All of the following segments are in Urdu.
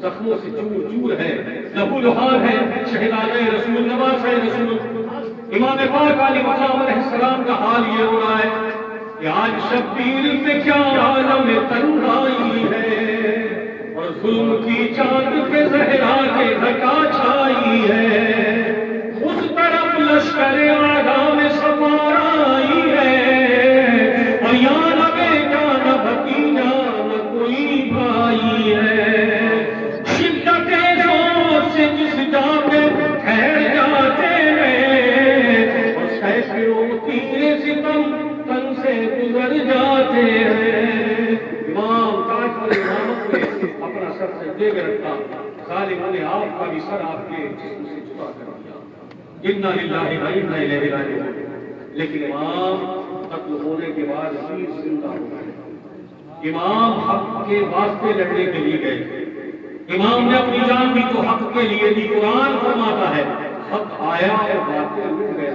زخموں سے چور چور ہے، لہو لہان ہے، شہدائے رسول نواز ہے رسول امام پاک علیہ مقام علیہ السلام کا حال یہ ہو رہا ہے کہ آج شبیر میں کیا عالم تنہائی ہے، اور ظلم کی چاند پہ زہرا کے دھکا چھائی ہے، اس طرف لشکر آدم سوار آئی ہے، اور یہاں نہ بیٹا نہ بھتیجا نہ کوئی بھائی ہے، شدت زور سے جس جا پہ ٹھہر جاتے ہیں، اور سینکڑوں تیرے ستم تن سے گزر جاتے ہیں۔ امام تاج پر امامت میں اپنا سر سجدے میں رکھا، ظالموں نے آپ کا بھی سر آپ کے جسم سے جدا کر دیا، انا للہ و انا الیہ راجعون۔ لیکن امام قتل ہونے کے بعد پھر زندہ ہو گئے۔ امام حق کے واسطے لڑنے کے لیے گئے، امام نے اپنی جان بھی تو حق کے لیے دی۔ قرآن فرماتا ہے حق آیا اور باطل مٹ گیا،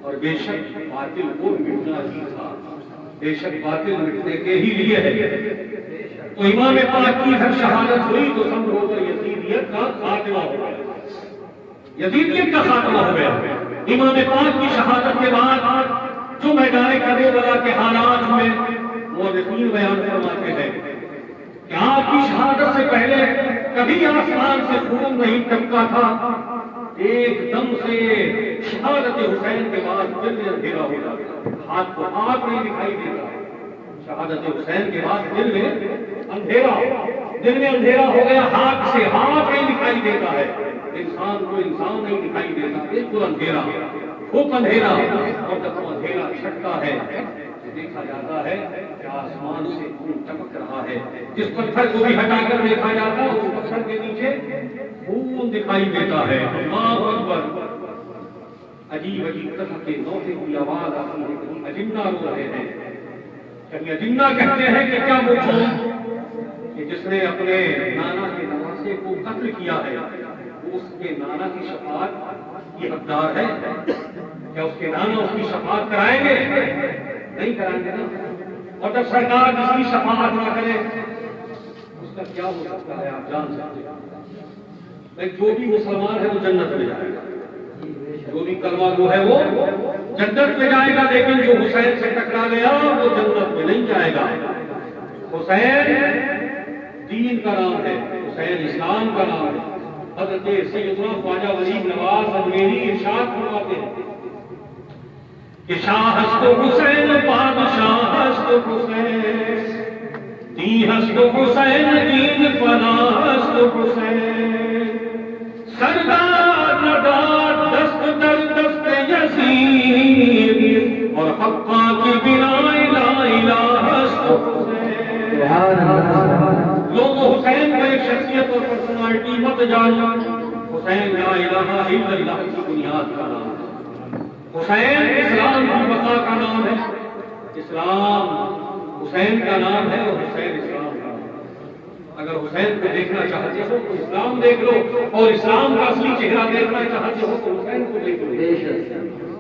اور بے شک باطل وہ مٹنا ہی تھا، بے شک باطل مٹنے کے ہی لیے ہے۔ تو امام پاک کی ہر شہادت ہوئی تو سمجھو کر یزیدیت کا خاتمہ ہو گیا، یزیدیت کا خاتمہ ہو گیا۔ امام پاک کی شہادت کے بعد جو میدان کربلا کے حالات میں مورخین بیان فرماتے ہیں کہ آپ کی شہادت سے پہلے کبھی آسمان سے خون نہیں ٹپکا تھا، ایک دم سے شہادت حسین کے بعد دل میں اندھیرا ہو جاتا، ہاتھ کو ہاتھ نہیں دکھائی دیتا، شہادت حسین کے بعد دل میں اندھیرا ہو گیا، ہاتھ سے ہاتھ نہیں دکھائی دیتا ہے، انسان کو انسان نہیں دکھائی دیتا، بالکل اندھیرا، خوب اندھیرا، اور جب وہ اندھیرا چھٹتا ہے دیکھا جاتا ہے کہ آسمان سے خون ٹپک رہا ہے، جس پتھر کو بھی ہٹا کر دیکھا جاتا ہے اس پتھر کے نیچے خون دکھائی دیتا ہے۔ اللہ اکبر! عجیب عجیب طرح کے نوحے کی آواز آتی ہے، کہیں اجنہ رو رہے ہیں، کہیں اجنہ کہتے ہیں کہ کیا وہ خون کہ جس نے اپنے نانا کے نواسے کو قتل کیا ہے وہ اس کے نانا کی شفاعت کی حقدار ہے؟ کیا اس کے نانا اس کی شفاعت کرائیں گے؟ نہیں کرائیں گے نا۔ اور جب سرکار جس کی شفاعت نہ کرے اس کا کیا ہو سکتا ہے آپ جان سکتے ہیں؟ جو بھی مسلمان ہے وہ جنت میں جائے گا، جو بھی کلمہ گو ہے وہ جنت میں جائے گا، لیکن جو حسین سے ٹکرا گیا وہ جنت میں نہیں جائے گا۔ حسین دین کا نام ہے، حسین اسلام کا نام ہے۔ حضرت سیدنا خواجہ ولید نواز اجمیری ارشاد فرماتے ہیں کہ شاہ ہست حسین بادشاہ ہست حسین، دی ہست حسین دین فنا ہست حسین، سردار ندار دست در دست یزید، اور حقا کی بنا لا الہ ہست حسین۔ لوگوں حسین کا ایک شخصیت اور پرسنالٹی مت جانو، حسین لا الہ الا اللہ کی بنیاد کا نام ہے، حسین اسلام کی بقا کا نام ہے، اسلام حسین کا نام ہے اور حسین اسلام کا نام ہے۔ اگر حسین کو دیکھنا چاہتے ہو تو اسلام دیکھ لو، اور اسلام کا اصلی چہرہ دیکھنا چاہتے ہو تو حسین کو دیکھ لو۔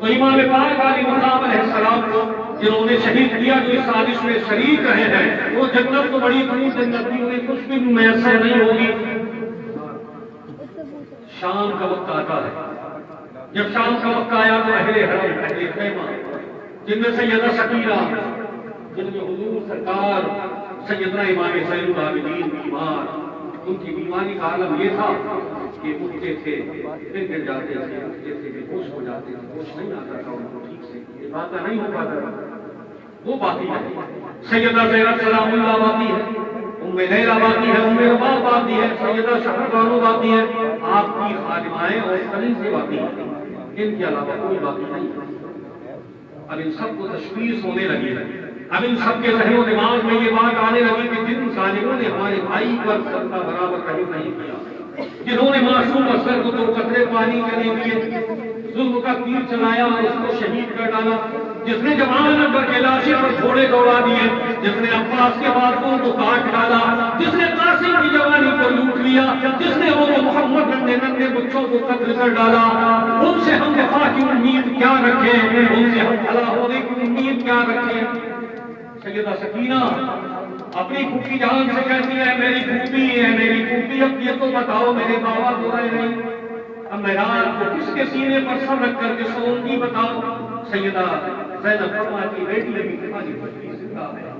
تو امام پاک علیہ مقام علیہ السلام کو جنہوں نے شہید کیا، جو اس سازش میں شریک رہے ہیں، وہ جنت تو بڑی بڑی جنت بھی انہیں کچھ بھی میسر نہیں ہوگی۔ شام کا وقت آتا ہے، جب شام کا وقت آیا تو اہل حرم اہل خیمہ جن میں سیدہ شکیرہ، جن میں حضور سرکار سیدنا امام زین العابدین بیمار، ان کی بیماری کا عالم یہ تھا کہ اٹھتے تھے پھر گر جاتے تھے، اٹھتے تھے بے ہوش ہو جاتے تھے، ہوش نہیں آتا تھا ان کو ٹھیک سے، یہ بات نہیں ہو پاتا تھا۔ وہ باقی ہے، سیدہ زینب سلام اللہ باقی ہے، ام لیلہ باقی ہے، ام رباب باقی ہے، سیدہ شہربانو باقی ہے، آپ کی خادمائیں اور کلیسے باقی ہیں، ان کے علاوہ کوئی باقی نہیں۔ اب ان سب کو تشویش ہونے لگی ہے، اب ان سب کے ذہن و دماغ میں یہ بات آنے لگی کہ جن ظالموں نے ہمارے بھائی پر صدقہ برابر کہیں نہیں کیا، جنہوں نے معصوم اصغر کو 2 قطرے پانی کے نہیں دیے، ظلم کا تیر چلایا اور اس کو شہید کر ڈالا، جس نے جوان اکبر کے لاشیں پر گھوڑے دوڑا دیے، جس نے عباس کے بازوؤں کو کاٹ ڈالا، جس نے قاسم کی جوانی کو لوٹ لیا، جس نے وہ محمد ننھے بچوں کو قتل کر ڈالا، ان سے ہم دفاع کی امید کیا رکھیں، ان سے ہم بھلا ہونے کی امید کیا رکھیں؟ سیدہ سکینہ اپنی پھوپھی جان سے کہتی ہے میری پھوپھی ہے، میری پھوپھی کہ اب یہ تو بتاؤ میرے بابا تو رہے نہیں، اب میں رات کو کس کے سینے پر سر رکھ کر کے سوؤں گی بتاؤ؟ سیدہ زینب فرماتی بیٹی ابھی تمہاری بچی زندہ ہے،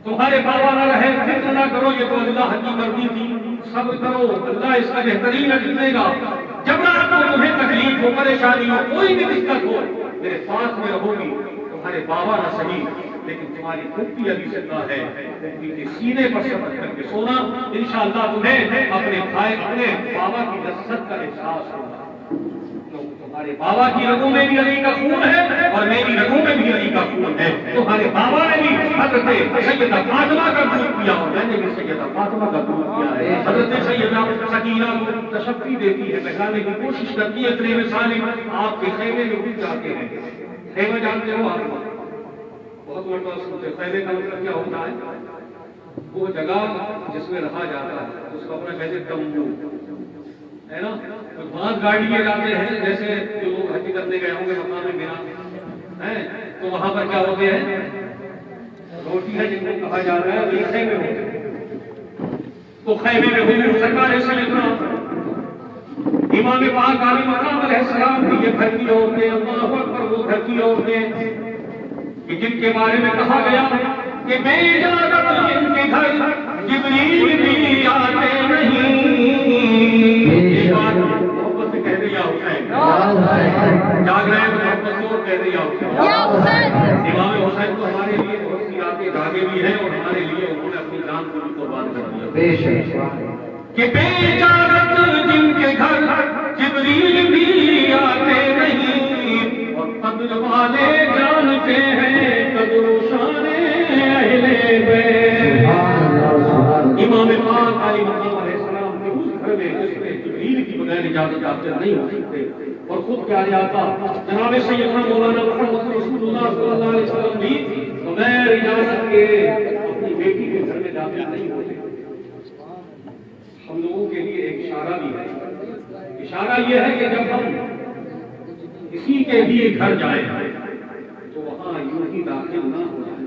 تمہارے بابا نہ رہے فکر نہ کرو، یہ تو اللہ کی مرضی تھی، صبر کرو اللہ اس کا بہترین اجر دے گا، جب رات کو تمہیں تکلیف ہو پریشانی ہو کوئی بھی دقت ہو میرے پاس میں رہو گی، تمہارے بابا نہ صحیح لیکن تمہاری پھوپھی ابھی زندہ ہے، پھوپھی کے سینے پر سر کر کے سونا، انشاءاللہ تمہیں اپنے بھائی اپنے بابا کی لذت کا احساس ہوگا، تمہارے بابا کی رگوں میں بھی علی کا خون ہے اور میری رگوں میں بھی علی کا خون ہے، تمہارے بابا نے بھی حضرت سیدہ فاطمہ کا دودھ پیا اور میں نے بھی سیدہ فاطمہ کا دودھ پیا ہے، حضرت سیدہ سکینہ کو تشفی دیتی ہے، بہلانے کی کوشش کرتی ہے، اتنے سالم آپ کے خیمے میں اٹھ جاتے ہیں، خیمہ جانتے ہو آپ بہت مرتبہ سنتے خیمے کا مطلب کیا ہوتا ہے؟ وہ جگہ جس میں رہا جاتا ہے اس کو اپنا کہتے تمبو ہے نا، بعض گاڑی لیے جاتے ہیں جیسے جو لوگ حج کرنے گئے ہوں گے مقام مینا ہے تو وہاں پر کیا ہوتے ہیں روٹی ہے جن کو کہا جا رہا ہے یہ خیمے ہوتے ہیں، تو خیمے میں حضور سرکار سیدنا امام پاک علی مقام علیہ السلام کی یہ گھر کی عورتیں اللہ اکبر وہ گھر کی عورتیں کہ جن کے بارے میں کہا گیا کہ بے اجازت جن کے گھر جبریل بھی آتے نہیں، یہ بات محبت سے کہہ دیا حسین جاگ رہے ہیں محبت سے اور کہہ دیا حسین، امام حسین تو ہمارے لیے بہت سی راتیں جاگے بھی ہیں اور ہمارے لیے انہوں نے اپنی جان کو بھی قربان کر دیا کہ بے اجازت جن کے گھر جبریل بھی آتے نہیں اور قدر والے جانتے ہیں قدر و شان اہل بیت، امام پاک علی مقام علیہ السلام کے اس گھر میں جس میں جبریل کی بغیر اجازت آپ نہیں ہو سکتے اور خود کیا جاتا جناب سیدنا مولانا محمد رسول اللہ صلی اللہ علیہ وسلم بھی بغیر اجازت کے اپنی بیٹی کے گھر میں داخل نہیں ہوتے، ہم لوگوں کے لیے ایک اشارہ بھی ہے، اشارہ یہ ہے کہ جب ہم کسی کے لیے گھر جائیں تو وہاں یوں ہی داخل نہ ہو جائے،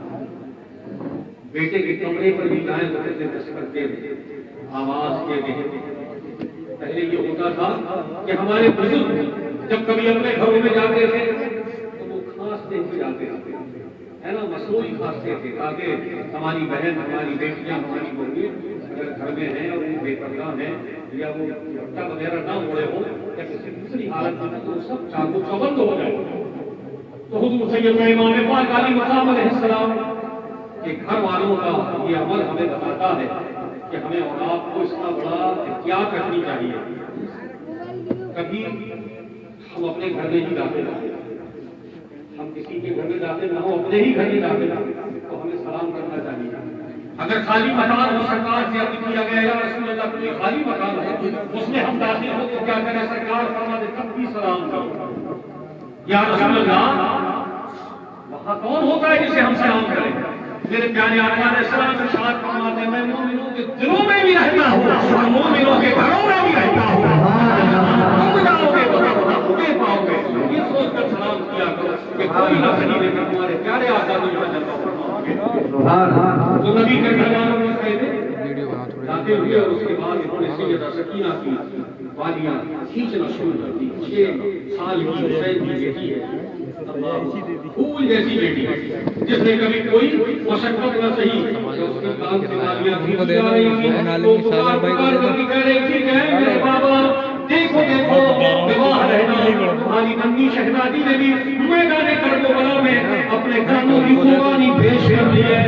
بیٹے کے کمرے پر بھی جائیں تو کیسے دس کرتے آواز کے پہلے یہ ہوتا تھا کہ ہمارے بزرگ جب کبھی اپنے گھروں میں جاتے تھے تو وہ کھانستے ہوئے جاتے تھے ہے نا، مصنوعی کھانستے تھے تاکہ ہماری بہن ہماری بیٹیاں ہماری بہنیں اگر گھر میں ہیں اور وہ بے پردہ ہیں یا وہ بٹا وغیرہ نہ ہوئے ہوں یا کسی دوسری حالت میں تو سب چاقو چوبند ہو جائے، تو حضور سیدنا امام پاک علی مقام علیہ السلام کے گھر والوں کا یہ عمل ہمیں بتاتا ہے کہ ہمیں اولاد کو اس کا بڑا احتیاط رکھنی چاہیے، کبھی ہم اپنے گھر میں ہی داخل ہوں، ہم کسی کے گھر میں داخل نہ ہو اپنے ہی گھر میں داخل تو ہمیں سلام کرنا چاہیے، اگر خالی مکان ہو سرکار سے عرض کیا گیا یا رسول اللہ کوئی خالی مکان ہو اس میں ہم داخل ہو تو کیا کریں سرکار فرما دے تب بھی سلام کرو یا رسول اللہ وہاں کون ہوتا ہے جسے ہم سلام کریں، میرے پیارے آقا علیہ السلام ارشاد فرماتے ہیں میں مومنوں کے دلوں میں بھی رہتا ہوں اور مومنوں کے گھروں میں بھی رہتا ہوں، تم جاؤ گے تو مجھے پاؤ گے، یہ سوچ کر سلام کیا کرو کہ کوئی نہ کہیں لیکن تمہارے پیارے آقا کو جو ہے جلوہ فرماؤ گے، تو نبی کے گھر والوں نے کہتے جاتے ہوئے اور اس کے بعد انہوں نے سیدہ سکینہ کی والیاں کھینچنا شروع کر دی، 6 سال کی حسین کی بیٹی ہے، پھول جیسی بیٹی جس نے کبھی کوئی مشقت نہ سہی، اس کے کام سے والیاں کھینچ جا رہی ہیں تو پکار پکار کر کہہ رہی تھی کہ میرے بابا دیکھو دیکھو گواہ رہنا، تمہاری ننھی شہزادی نے بھی میدان کربلا میں اپنے کانوں کی قربانی پیش کر لی ہے،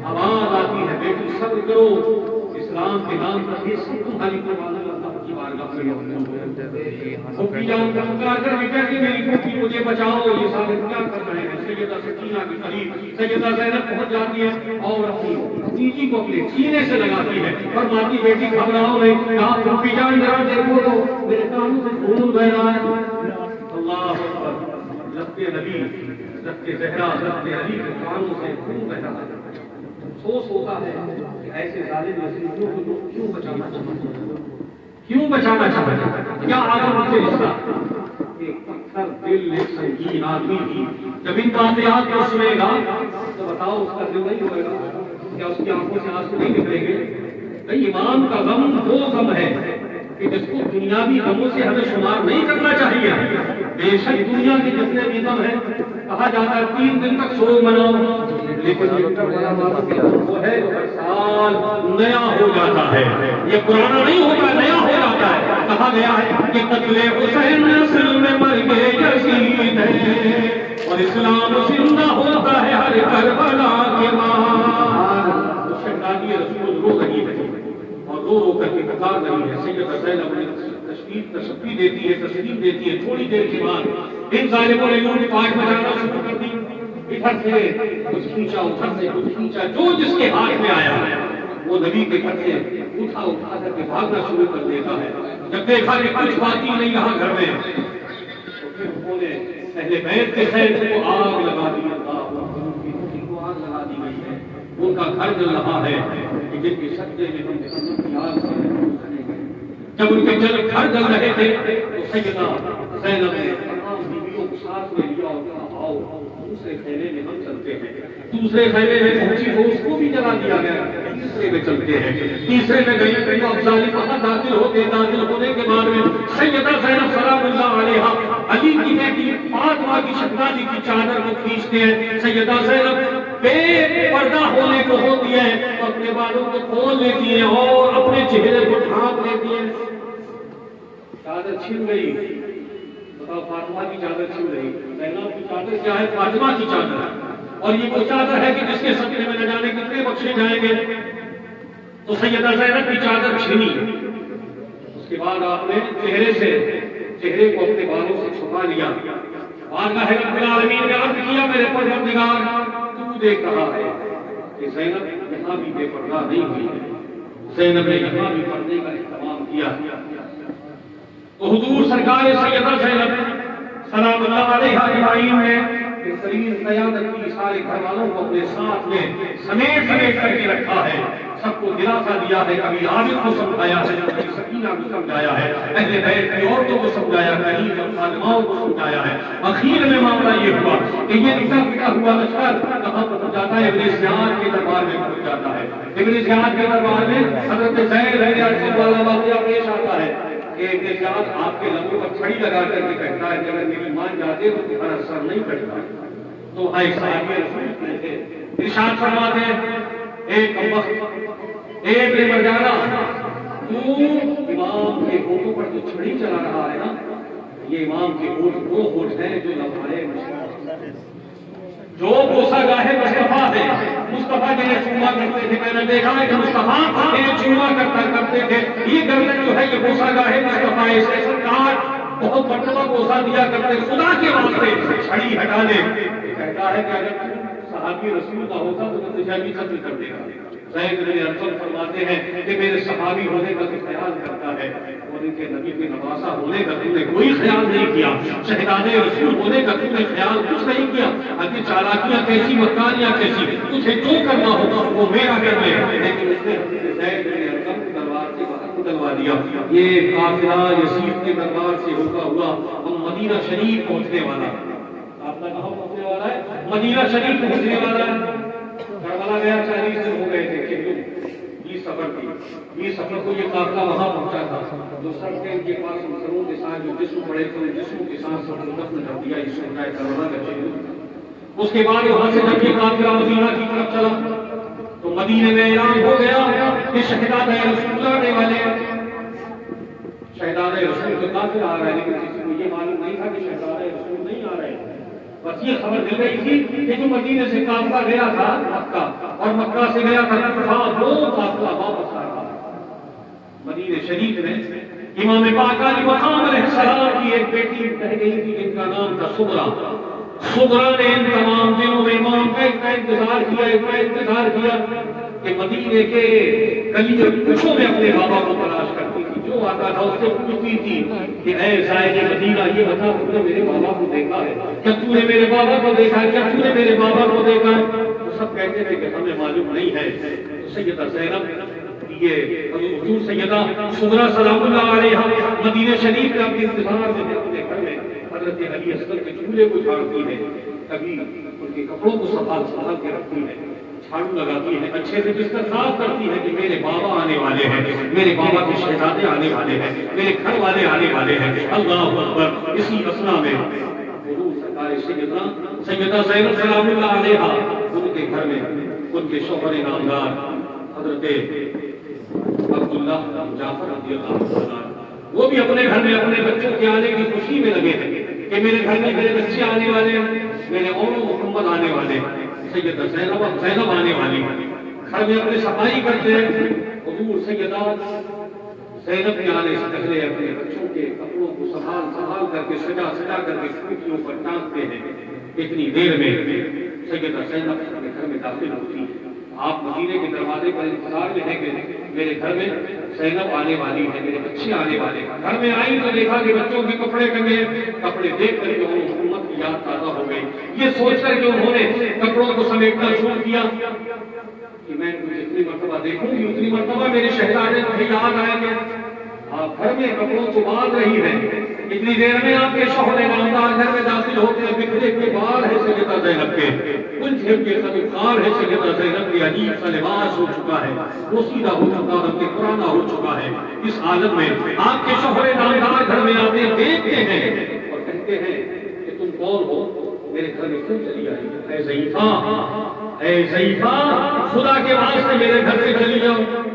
آواز آتی ہے بیٹی صبر کرو، اسلام کے نام پر یہ سب تمہاری قربانی اللہ کی بارگاہ میں پھوپھی جان کا پکار کر کہتی میری پھوپھی مجھے بچاؤ، یہ ثابت کیا کر رہے ہیں، سیدہ سکینہ کے قریب سیدہ زینب پہنچ جاتی ہے اور اپنی بھتیجی کو اپنے سینے سے لگاتی ہے اور ماتی بیٹی گھبراؤ نہیں، کہا پھوپھی جان ذرا دیکھو تو میرے کانوں سے خون بہ رہا ہے، اللہ اکبر، لبتے نبی لبتے زہرا لبتے علی کے کانوں سے خون بہ رہا ہے، افسوس ہوتا ہے کہ ایسے ظالم نسلوں کو کیوں بچانا چاہتے، کیوں بچانا چاہتے، کیا آدم سے رشتہ، ایک پتھر دل ایک سنگین آدمی تھی، جب ان واقعات کو سنے گا تو بتاؤ اس کا دل نہیں ہوئے گا، کیا اس کی آنکھوں سے آنسو نہیں نکلیں گے، بھئی امام کا غم وہ غم ہے کہ جس کو دنیاوی غموں سے ہمیں شمار نہیں کرنا چاہیے. بے شک دنیا کے جتنے بھی غم ہیں کہا جاتا ہے 3 دن تک سوگ مناؤ، لیکن وہ ہے جو ہر سال نیا ہو جاتا ہے. یہ پرانا نہیں ہوتا، نیا ہو جاتا ہے. کہا گیا ہے کہ قتل حسین نسل میں مرگ یزید ہے اور اسلام زندہ ہوتا ہے ہر کربلا کے بعد. شہزادی رسول رو رہی ہے اور رو کر کے پکار رہی ہے. سیدہ زینب نے تشفی دیتی ہے، تسلیم دیتی ہے. تھوڑی دیر کے بعد ان ظالموں نے انہوں نے پاٹ بجانا شروع کر دی. ادھر سے کچھ کھینچا، ادھر سے کچھ کھینچا، جو جس کے ہاتھ میں آیا وہ نبی کے گھر سے اٹھا کر کے بھاگنا شروع کر دیتا ہے. جب دیکھا کہ کچھ باقی نہیں یہاں گھر میں، تو پھر انہوں نے اہل بیت کے خیر کو آگ لگا دی. کو آگ لگا دی گئی ہے. ان کا گھر جل رہا ہے کہ جن کے سجدے میں ہم جہنم کی آگ سے کریں گے. جب ان کے گھر جل رہے تھے تو سیدہ زینب نے تمام بیویوں کو ساتھ میں لیا اور کہا آؤ دوسرے خیمے میں ہم چلتے ہیں. دوسرے خیمے میں پہنچی تو اس کو بھی جلا دیا گیا. تیسرے میں چلتے ہیں. تیسرے میں گئی اب ظالم وہاں داخل ہوتے، داخل ہونے کے بعد میں سیدہ زینب سلام اللہ علیہا علی کی بیٹی فاطمہ کی شہزادی کی چادر کو کھینچتے ہیں. سیدہ زینب بے پردہ ہونے کو ہوتی ہے تو اپنے بالوں کو کھول لیتی ہے اور اپنے چہرے کو ڈھانپ لیتی ہے. چادر چھن گئی. بتاؤ فاطمہ کی چادر چھن گئی. زینب کی چادر کیا ہے؟ فاطمہ کی چادر ہے. اور یہ وہ چادر ہے کہ جس کے صدقے میں نہ جانے کتنے بخشے جائیں گے. تو سیدہ زینب کی چادر چھینی. اس کے بعد آپ نے چہرے کو اپنے بالوں سے چھپا لیا. بارگاہ رب العالمین نے عرض کیا میرے پروردگار تو دیکھ رہا ہے کہ زینب یہاں بھی بے پردہ نہیں ہوئی ہے. زینب نے یہاں بھی پردے کا اہتمام کیا. تو حضور سرکار سیدہ زینب سلام اللہ علیہا کی نے بہترین قیادت کی سارے گھر والوں کو اپنے ساتھ میں سمیٹ کر کے رکھا ہے. سب کو دلاسا دیا ہے. کبھی عابد کو سمجھایا ہے، کبھی سکینہ کو سمجھایا ہے، اہل بیت کی عورتوں کو سمجھایا ہے، اور خادماؤں کو سمجھایا ہے. اخیر میں معاملہ یہ ہوا کہ یہ نکلا ہوا لشکر کہاں پہنچ جاتا ہے؟ ابن زیاد کے دربار میں پہنچ جاتا ہے. ابن زیاد کے دربار میں حضرت زید رضی اللہ عنہ والا واقعہ پیش آتا ہے کہ ابن زیاد آپ کے لبوں پر چھڑی لگا کر کے کہتا ہے کہ اگر میری مان جاتے تو تمہارا سر نہیں کٹتا. تو ایک صحابی رسول تھے ارشاد فرماتے ہیں ایک وقت ایک مرجانا تو امام کے ہونٹوں پر جو چھڑی چلا رہا ہے نا، یہ امام کے ہونٹ وہ ہونٹ ہیں جو لمحائے جو بوسا گاہے مصطفیٰ ہے. مصطفیٰ جنہیں چوما کرتے تھے، میں نے دیکھا ہے کہ مصطفیٰ جنہیں چوما کرتے تھے. یہ گردن جو ہے یہ بوسا گاہے مصطفیٰ ہے. اس سرکار بہت مرتبہ بوسا دیا کرتے. خدا کے واسطے چھڑی ہٹا دے. کہتا ہے کہ اگر صحابی رسول کا ہوتا تو تجابی قتل کر دے گا. زید بن ارقم فرماتے ہیں کہ میرے صحابی ہونے کا خیال کرتا ہے اور ان کے نبی کے نواسا ہونے کا تم نے کوئی خیال نہیں کیا. شہداد رسول ہونے کا تم نے خیال کچھ نہیں کیا. اگر چالاکیاں کیسی، مکاریاں کیسی، تجھے جو کرنا ہوگا وہ میرا کر لے. لیکن اس نے زید بن ارقم کے دربار سے باہر نکلوا دیا. یہ قافلہ یزید کے دربار سے ہوتا ہوا ہم مدینہ شریف پہنچنے والا. آپ کا کہاں پہنچنے والا ہے؟ مدینہ شریف پہنچنے والا ہے. کربلا گیا 40 دن ہو گئے تھے کہ 20 سفر تھی. 20 سفر کو یہ قافلہ وہاں پہنچا تھا. جو سب کے ان کے پاس مسلمانوں کے ساتھ جو جسم پڑے تھے ان جسموں کے ساتھ سب کو دفن کر دیا. اس کو کربلا کا شہید. اس کے بعد وہاں سے جب یہ قافلہ مدینہ کی طرف چلا تو مدینے میں اعلان ہو گیا کہ شہداد رسول آنے والے. شہداد رسول کے قافلہ آ رہے ہیں لیکن کسی کو یہ معلوم نہیں تھا کہ شہداد رسول نہیں آ رہے. بس یہ خبر مل گئی تھی کہ جو مدینے سے قافلہ گیا تھا مکہ اور مکہ سے گیا تھا وہ قافلہ واپس آ رہا. مدینہ شریف میں امام پاک علیہ مقام علیہ السلام کی ایک بیٹی رہ گئی تھی جن کا نام تھا سغرا. سغرا نے ان تمام دنوں میں امام کا انتظار کیا کہ مدینے کے گلی کوچوں میں اپنے بابا کو تلاش کرتی تھی. جو آتا تھا اس سے پوچھتی تھی کہ اے زائد مدینہ یہ بتا تم نے میرے بابا کو دیکھا ہے کیا؟ تو نے میرے بابا کو دیکھا ہے کیا؟ تو نے میرے بابا کو دیکھا ہے؟ تو سب کہتے تھے کہ ہمیں معلوم نہیں ہے. تو سیدہ زینب یہ حضور سیدہ سغرا سلام اللہ علیہا مدینہ شریف کا انتظار میں اپنے گھر میں حضرت علی اصغر کے چولہے کو جھاڑتی ہے. کبھی ان کے کپڑوں کو سنبھال کے رکھتی ہے. جھاڑو لگاتی ہے، اچھے سے بستر صاف کرتی ہے کہ میرے بابا آنے والے ہیں، میرے بابا کے شہزادے آنے والے ہیں، میرے گھر والے آنے والے ہیں۔ اللہ اکبر۔ اسی اسنا میں حضور سرکار سیدہ زینب سلام اللہ علیہا، ان کے گھر میں ان کے شوہر نامدار حضرت عبداللہ جعفر رضی اللہ عنہ، وہ بھی اپنے گھر میں اپنے بچوں کے آنے کی خوشی میں لگے ہیں کہ میرے گھر میں میرے بچے آنے والے ہیں، میرے اور محمد آنے والے ہیں، سیدہ زینب آنے والی ہیں۔ گھر میں اپنے صفائی کرتے ہیں۔ حضور سیدہ زینب کے آنے سے پہلے اپنے بچوں کے کپڑوں کو سنبھال کر کے سجا کر کے کھڑکیوں پر ٹانگتے ہیں۔ اتنی دیر میں سیدہ زینب اپنے گھر میں داخل ہوتی ہے۔ آپ مدینے کے دروازے پر انتظار میں ہیں کہ میرے گھر میں زینب آنے والی ہے، میرے بچے آنے والے ہیں۔ گھر میں آئی تو دیکھا کہ بچوں کے کپڑے ٹنگے، کپڑے دیکھ کر کے انہوں نے حکومت کی یاد تازہ ہو گئی۔ یہ سوچ کر کے انہوں نے کپڑوں کو سمیٹنا شروع کیا کہ میں جتنی مرتبہ دیکھوں گی اتنی مرتبہ میرے شہزادے مجھے یاد آئیں گے۔ آپ گھر میں کپڑوں کو باندھ رہی ہیں، اتنی دیر میں آپ کے شوہر نامدار گھر میں داخل ہوتے ہیں۔ بکھرے کے بال ہے سیدہ زینب کے، الجھن کے سبکار ہے سیدہ زینب کے، عجیب سا لباس ہو چکا ہے، پوسیدہ ہو چکا ہے، پرانا ہو چکا ہے۔ اس عالم میں آپ کے شوہر نامدار گھر میں آتے دیکھتے ہیں اور کہتے ہیں کہ تم کون ہو، میرے گھر میں کیوں چلی آئی؟ اے ضعیفہ، اے ضعیفہ، خدا کے واسطے میرے گھر سے چلی جاؤ۔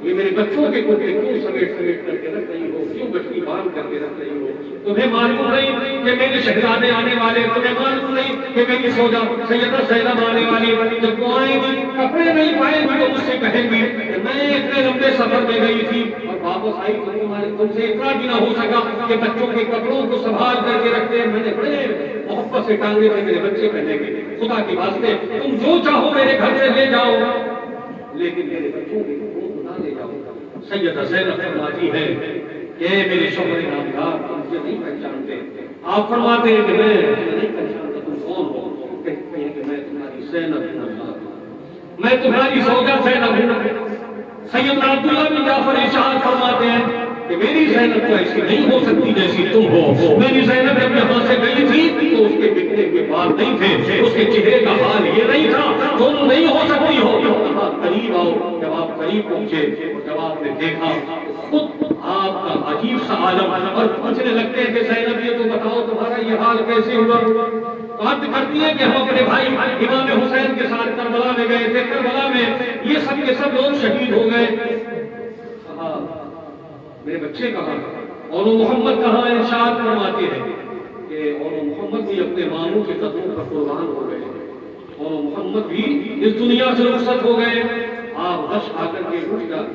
یہ میرے بچوں کے کپڑے کیوں سمیٹ کر کے رکھ رہی ہو، کیوں گٹھی باندھ کر کے رکھ رہی ہو؟ تمہیں معلوم نہیں کہ میرے شہزادے آنے والے، تمہیں معلوم نہیں کہ میری سیدہ زینب آنے والی، جب وہ آئیں گی کپڑے نہیں پائیں گی تو مجھ سے کہیں گی کہ میں اتنے لمبے سفر میں گئی تھی اور واپس آئی تو تم سے اتنا بھی نہ ہو سکا کہ بچوں کے کپڑوں کو سنبھال کر کے رکھتے ہیں، میں نے بڑے محبت سے ٹانگے تھے، میرے بچے کہنے گے خدا کے واسطے تم جو چاہو میرے گھر سے لے جاؤ، لیکن میرے بچوں کے کپڑوں کو نہ لے جاؤ۔ سیدہ زینب فرماتی ہے کہ میرے شوہر نامدار مجھے نہیں پہچانتے۔ آپ فرماتے ہیں کہ میں نہیں پہچانتا، تم کون ہو؟ کہتے ہیں کہ میں تمہاری زینب ہوں، میں تمہاری زوجہ زینب ہوں۔ سیدنا عبداللہ بن جعفر ارشاد فرماتے ہیں کہ میری زینب تو ایسی نہیں ہو سکتی جیسی تم ہو۔ میری زینب جب یہاں سے گئی تھی تو اس کے بکھرے کے بال نہیں تھے، اس کے چہرے کا حال یہ نہیں تھا، تم نہیں ہو سکتی ہو۔ قریب آؤ، جب آپ قریب پہنچے اور جب آپ نے دیکھا خود آپ کا عجیب سا عالم اور پوچھنے لگتے ہیں کہ زینب یہ تو بتاؤ تمہارا یہ حال کیسے ہوا؟ بات کرتی ہے کہ ہم اپنے بھائی امام حسین کے ساتھ کربلا میں گئے تھے، کربلا میں یہ سب کے سب لوگ شہید ہو گئے۔ میرے بچے کہاں اور محمد کہاں؟ ارشاد فرماتے ہیں کہ اور محمد بھی اپنے ماموں کے قدموں پر قربان ہو گئے اور محمد بھی اس دنیا سے رخصت ہو گئے۔ آپ غش آ کر کے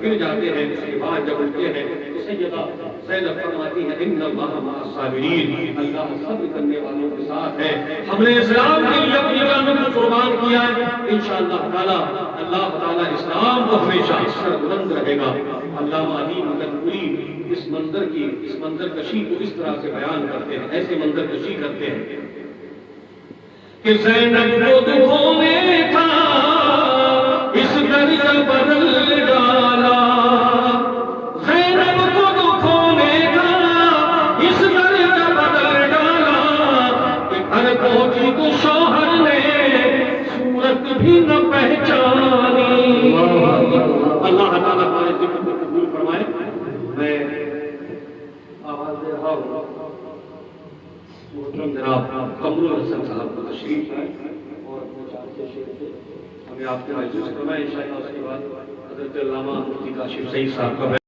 گر جاتے ہیں، اس کے بعد جب اٹھتے ہیں تو سیدہ زینب فرماتی ہے ان اللہ مع الصابرین، اللہ صبر کرنے والوں کے ساتھ ہے۔ ہم نے اسلام کے لیے اپنی جانوں کو قربان کیا ہے، انشاءاللہ تعالی اللہ تعالی اسلام کو ہمیشہ سر بلند رہے گا۔ علامہ علی مدنپوری اس منظر کشی کو اس طرح سے بیان کرتے ہیں، ایسے منظر کشی کرتے ہیں کہ زینب کو دکھوں میں تھا اس درد بدل ڈالا، زینب کو دکھوں میں تھا اس درد بدل ڈالا، کہ گھر پہنچی تو شوہر نے صورت بھی نہ پہچانی۔ اللہ تعالیٰ ہمارے ذکر کو قبول فرمائے۔ میں آواز دے رہا ہوں محترم جناب قمر الحسن صاحب کو تشریف لائیں اور اپنے چار سے شعر سے ہمیں آپ کے معزز فرمائیں۔ انشاءاللہ اس کے بعد حضرت علامہ مفتی کاشف سعید صاحب کا